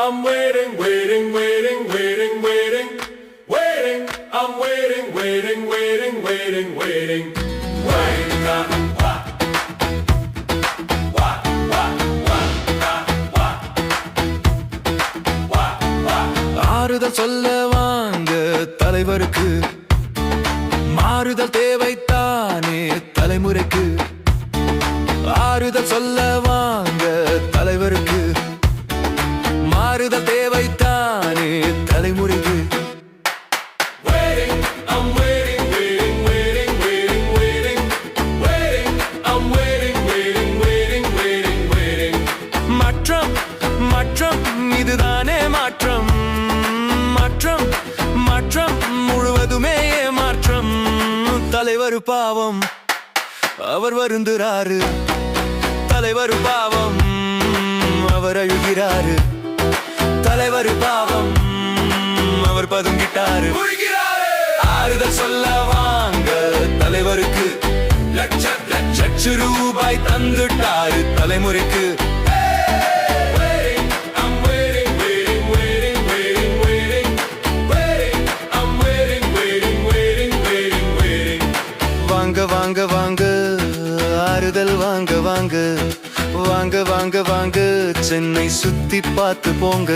I'm waiting, waiting, waiting, waiting, waiting, waiting. I'm waiting, waiting, waiting, waiting, waiting. Waiting, ஆறுதல் சொல்ல வாங்க தலைவருக்கு, மாறுதல் தேவைத்தானே தலைமுறைக்கு. ஆறுதல் சொல்ல வாங்க தலைவருக்கு, மாறுதல் தேவைத்தானே தலைமுறைக்கு. மாற்றம் மாற்றம் இதுதானே மாற்றம், மாற்றம் மாற்றம் முழுவதுமே மாற்றம். தலைவர் பாவம் அவர் வருந்துறாரு, தலைவர் பாவம் அவர் அழுகிறாரு, தலைவர் பாவம் அவர் பதுங்கிட்டாரு. ஆறுதல் சொல்ல வாங்க தலைவருக்கு, லட்ச ரூபாய் தந்துட்டாரு தலைமுறைக்கு. வாங்க வாங்க வாங்க ஆறுதல் வாங்க வாங்க, வாங்க வாங்க வாங்க சென்னை சுத்தி பார்த்து போங்க.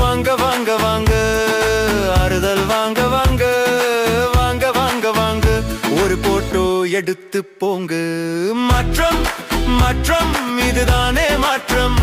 வாங்க வாங்க வாங்க ஆறுதல் வாங்க வாங்க, வாங்க வாங்க வாங்க ஒரு போட்டோ எடுத்து போங்க. மாற்றம் மாற்றம் இதுதானே மாற்றம்.